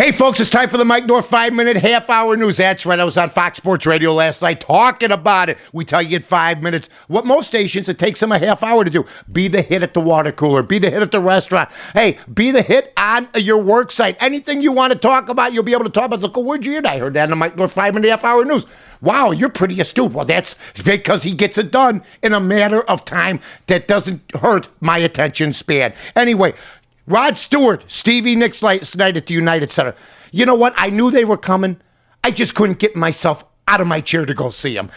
Hey, folks, it's time for the Mike North 5-minute half-hour news. That's right. I was on Fox Sports Radio last night talking about it. We tell you in 5 minutes what most stations, it takes them a half hour to do. Be the hit at the water cooler. Be the hit at the restaurant. Hey, be the hit on your work site. Anything you want to talk about, you'll be able to talk about. Look, where'd you hear that? I heard that in the Mike North 5-minute half-hour news. Wow, you're pretty astute. Well, that's because he gets it done in a matter of time that doesn't hurt my attention span. Anyway, Rod Stewart, Stevie Nicks last night at the United Center. You know what? I knew they were coming. I just couldn't get myself out of my chair to go see them.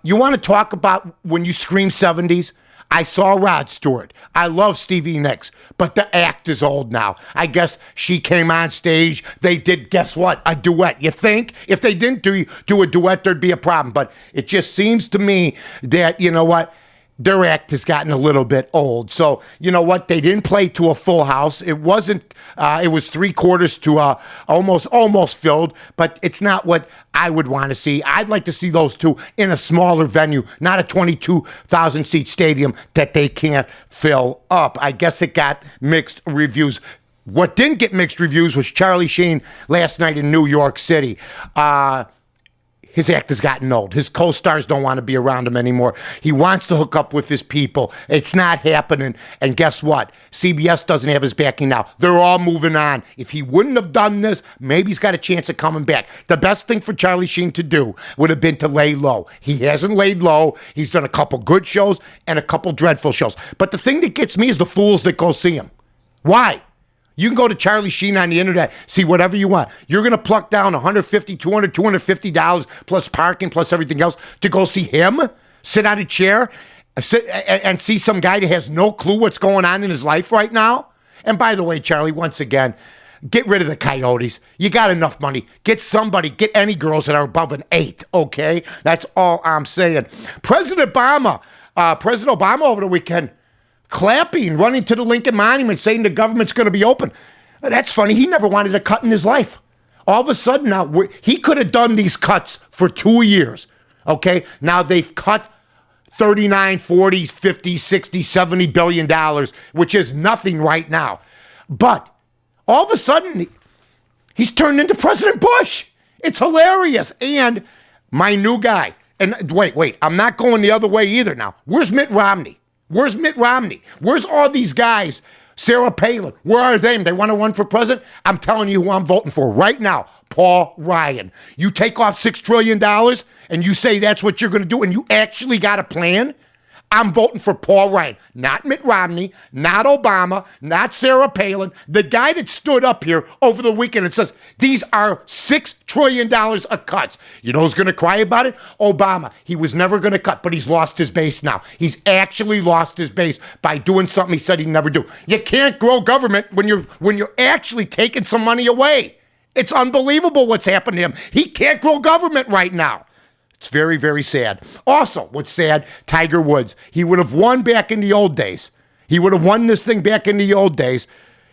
You want to talk about when you scream 70s? I saw Rod Stewart. I love Stevie Nicks, but the act is old now. I guess she came on stage. They did, guess what? A duet. You think? If they didn't do a duet, there'd be a problem. But it just seems to me that, you know what? Their act has gotten a little bit old. So, you know what? They didn't play to a full house. It wasn't, it was 3/4 to almost filled, but it's not what I would want to see. I'd like to see those two in a smaller venue, not a 22,000 seat stadium that they can't fill up. I guess it got mixed reviews. What didn't get mixed reviews was Charlie Sheen last night in New York City. His act has gotten old. His co-stars don't want to be around him anymore. He wants to hook up with his people. It's not happening. And guess what? CBS doesn't have his backing now. They're all moving on. If he wouldn't have done this, maybe he's got a chance of coming back. The best thing for Charlie Sheen to do would have been to lay low. He hasn't laid low. He's done a couple good shows and a couple dreadful shows. But the thing that gets me is the fools that go see him. Why? You can go to Charlie Sheen on the internet, see whatever you want. You're going to pluck down $150, $200, $250 plus parking plus everything else to go see him sit on a chair and see some guy that has no clue what's going on in his life right now? And by the way, Charlie, once again, get rid of the coyotes. You got enough money. Get somebody, get any girls that are above an 8, okay? That's all I'm saying. President Obama over the weekend, clapping, running to the Lincoln Monument, saying the government's going to be open. That's funny. He never wanted a cut in his life. All of a sudden now, he could have done these cuts for 2 years, okay? Now they've cut 39, 40, 50, 60, 70 billion dollars, which is nothing right now. But all of a sudden, he's turned into President Bush. It's hilarious. And my new guy, and wait, I'm not going the other way either now. Where's Mitt Romney? Where's Mitt Romney? Where's all these guys? Sarah Palin. Where are they? They want to run for president? I'm telling you who I'm voting for right now. Paul Ryan. You take off $6 trillion and you say that's what you're going to do and you actually got a plan? I'm voting for Paul Ryan, not Mitt Romney, not Obama, not Sarah Palin, the guy that stood up here over the weekend and says, these are $6 trillion of cuts. You know who's going to cry about it? Obama. He was never going to cut, but he's lost his base now. He's actually lost his base by doing something he said he'd never do. You can't grow government when you're actually taking some money away. It's unbelievable what's happened to him. He can't grow government right now. It's very, very sad. Also, what's sad, Tiger Woods. He would have won back in the old days. He would have won this thing back in the old days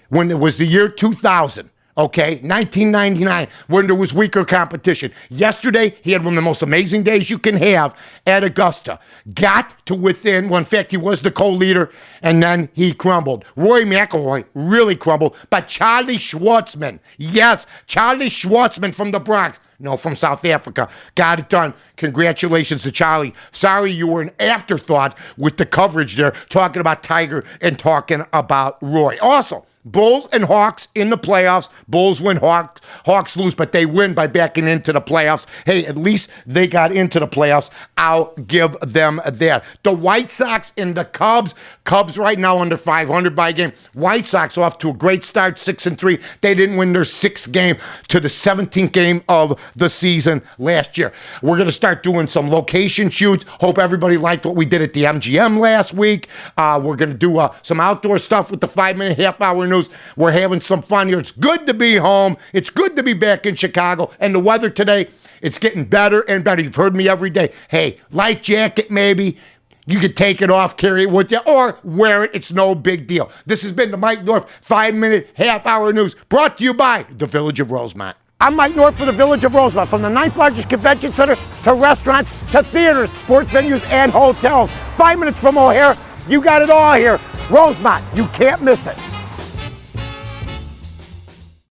when it was the year 2000, okay? 1999, when there was weaker competition. Yesterday, he had one of the most amazing days you can have at Augusta. Got to within, well, in fact, he was the co-leader, and then he crumbled. Rory McIlroy really crumbled, but Charlie Schwartzman, yes, Charlie Schwartzman from the Bronx, no, from South Africa. Got it done. Congratulations to Charlie. Sorry you were an afterthought with the coverage there, talking about Tiger and talking about Roy. Also, Bulls and Hawks in the playoffs. Bulls win, Hawks lose, but they win by backing into the playoffs. Hey, at least they got into the playoffs. I'll give them that. The White Sox and the Cubs. Cubs right now under 500 by game. White Sox off to a great start, 6-3. They didn't win their 6th game to the 17th game of the season last year. We're going to start doing some location shoots. Hope everybody liked what we did at the MGM last week. We're going to do some outdoor stuff with the 5-minute half-hour news. We're having some fun here. It's good to be home. It's good to be back in Chicago. And the weather today, it's getting better and better. You've heard me every day. Hey, light jacket maybe. You could take it off, carry it with you, or wear it. It's no big deal. This has been the Mike North 5-minute half-hour news brought to you by the Village of Rosemont. I'm Mike North for the Village of Rosemont. From the 9th largest convention center to restaurants to theaters, sports venues, and hotels. 5 minutes from O'Hare, you got it all here. Rosemont, you can't miss it.